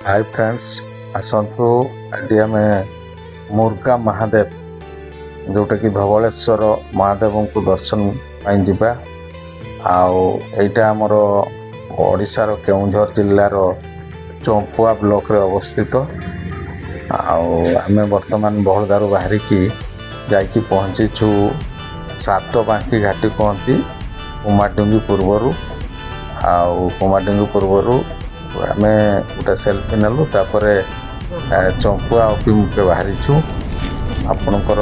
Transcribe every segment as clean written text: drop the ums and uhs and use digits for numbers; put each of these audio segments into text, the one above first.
Hi friends आसतु आज आम मुर्गा महादेव जोटा कि धवलेश्वर महादेव को दर्शन पाई जिबा आईटा आमर ओडिशार केउंझर जिल्लार चंपुआ ब्लॉक रे अवस्थित आमे वर्तमान बहड़दारू बाहरिकी जाइकी पहुँचीछु सात बांकी घाटी कहती कुमारडुंगी पूर्वर कुमारडुंगी पूर्वर आम गोटे सेल्फी नेलु तापर चंपुआ अभिमुखे बाहरीछु आपणकर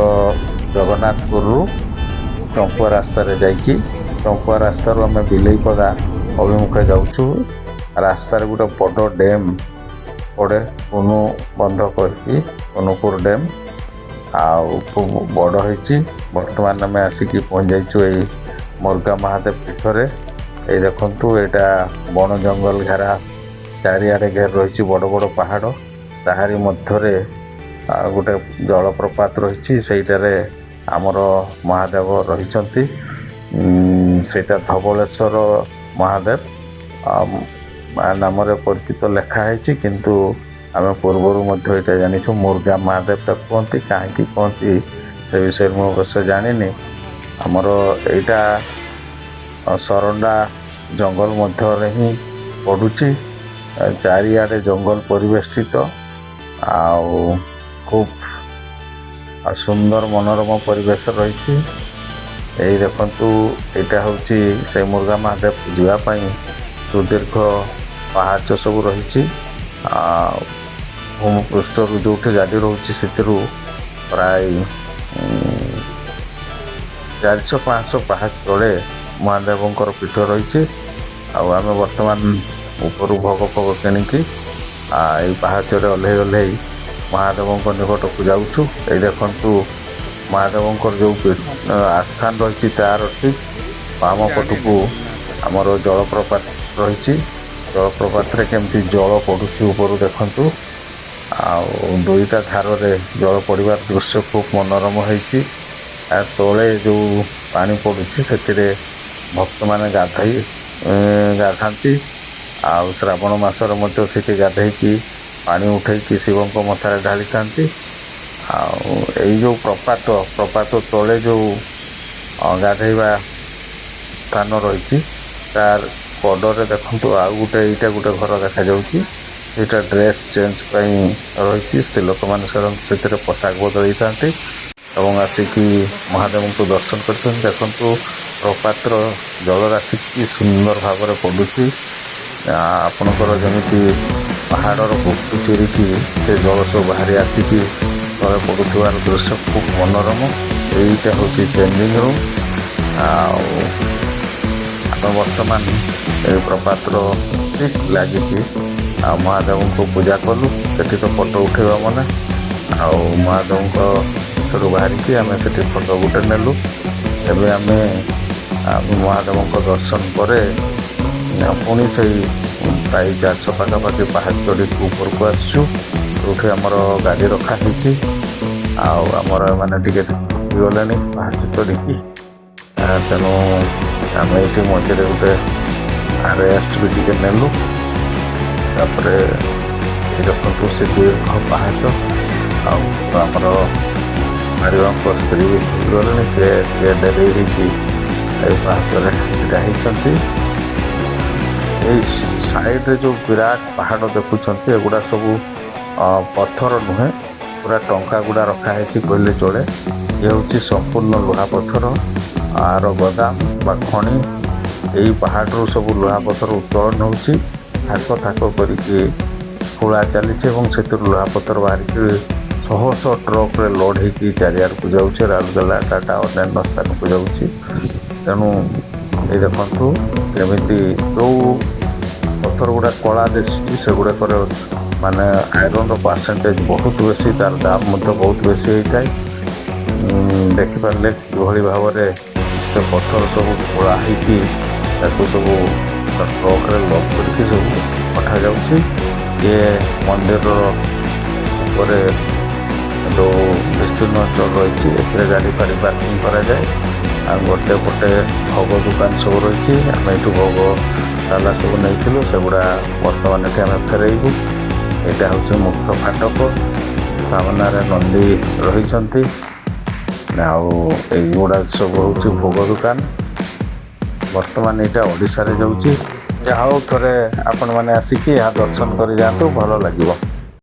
जगन्नाथपुर चंपुआ रास्तार जाइकी चंपुआ रास्तार आम बिलेईपदा अभिमुखे जाऊँ रास्तार गोटे बड़ डैम पड़े कुनु बंध कही कुनुपुर डैम खूब बड़ होती बर्तमान आम आसिकी पहुँच जाइछु ये मुर्गा महादेव पीठरे ये देखु यहाँ बण जंगल घेरा चारिआडे घेर रही बड़ बड़ पहाड़ ताहारी मध्य गोटे जलप्रपात रही सेटारे आमर महादेव रही सेटा धवलेश्वर महादेव नाम परिचित लेखाही किंतु आम पूर्वर ये जानी मुर्गा महादेव तक कहती कहीं कहती से विषय मुझे अवश्य जानी आमर यहाँ सरंडा जंगल मध्य ही पड़ुची चारिआडे जंगल परिवेष्टित खूब सुंदर मनोरम परिवेश रही यही देखु यहाँ हूँ से मुर्गा महादेव जावाई सुदीर्घ पाहाच सब रही भूमिपृष्ठ जो गाड़ी रोचे से प्राय 400-500 पाहाच तले महादेवंकर पीठ रही आम वर्तमान ऊपर भोग फग किणिकी पहाचरे ओह्लै महादेव निकट को जाऊँ ये देखु महादेवंकर जो आस्थान रही तार ठीक बाम पटकू आमर जलप्रपात रही जलप्रपात केमती जल पड़ुची ऊपर देखु दुईटा धार जल पड़ार दृश्य खूब मनोरम होती तले जो पानी पड़ुची से भक्त मैंने गाधाती श्रावण मसर मध्य गाधेकी पानी उठेकी शिव मथार ढाली था जो प्रपात तले जो गाधेवा स्थान रही तार कड़े देखु आउ गोटे यहाँ गोटे घर देखा यहाँ ड्रेस चेंज रही स्त्री लोक मैंने पोशाक बदल था आसिकी महादेव को दर्शन कर देखु प्रपातर जलराशि की सुंदर भाव पड़ुची आपणकर जमी पहाड़र बुकु चिरिकी से जल सब बाहरी आसिकी तले पड़ुवार दृश्य खूब मनोरम यहीटा हूँ चेंजिंग रूम आम बर्तमान ये प्रपातर ठीक लगे महादेव को पूजा कलु से तो फोटो उठेवा मना महादेव बाहरिकी आम से फोटो गोटे नेलु एवं आम महादेव दर्शन पर पुणी से प्राय 400 पाखापाखि पहाड़ चढ़ी ऊपर को आसुँचे आमर गाड़ी रखाही आमर मैंने टे गले पहाड़ चढ़ी तेणु आम ये मझे गोटे रेस्ट भी टे नेलु तापर देखु से दीर्घ पहाड़ आमर मारिबांकर स्त्री भी गले से डेरे पहाड़ छीड़ा होती साइड रे जो विराट पहाड़ देखुं एगुड़ा सब पत्थर नुहे पूरा टंका गुड़ा रखाही कहले चले ये हूँ संपूर्ण लुहा पत्थर आर गोदाम बा खଣି यही पहाड़ सब लुहा पत्थर उत्तोलन होती थाक थाक करके खोला चली से लुहा पत्थर बाहर शह ट्रक रे लोड होगी चारिआड को जाऊे राउरकेला टाटा अन्य स्थान को जाऊँगी तेणु ये देखु केमी जो पत्थर गुड़ा कला दिशुची से गुड़ाकर माने आयरन परसेंटेज बहुत बेसी तार दाम बहुत बेसी होता है देखिपारे किभली भाव में से पत्थर सब कला हो सब ट्रक रे लोड करके सब पठा जाऊँगी ये मंदिर जो विस्तीर्ण अंचल रही गाड़ी फाड़ी पार्किंग कराए गोटे पटे भोग दुकान सब रही आम ये भोग डाला सब नहीं से गुड़ा बर्तमान ये आम फेरइबू ଏଇଟା ହେଉଛି ମୁଖ୍ୟ ଫାଟକ। ସାମ୍ନାରେ ନନ୍ଦୀ ରହିଛନ୍ତି। ଆଉ ଏଇଗୁଡ଼ା ସବୁ ହେଉଛି ଭୋଗ ଦୋକାନ। ବର୍ତ୍ତମାନ ଏଇଟା ଓଡ଼ିଶାରେ ଯାଉଛି। ଯାହା ହଉ ଥରେ ଆପଣମାନେ ଆସିକି ଏହା ଦର୍ଶନ କରି ଯାଆନ୍ତୁ, ଭଲ ଲାଗିବ।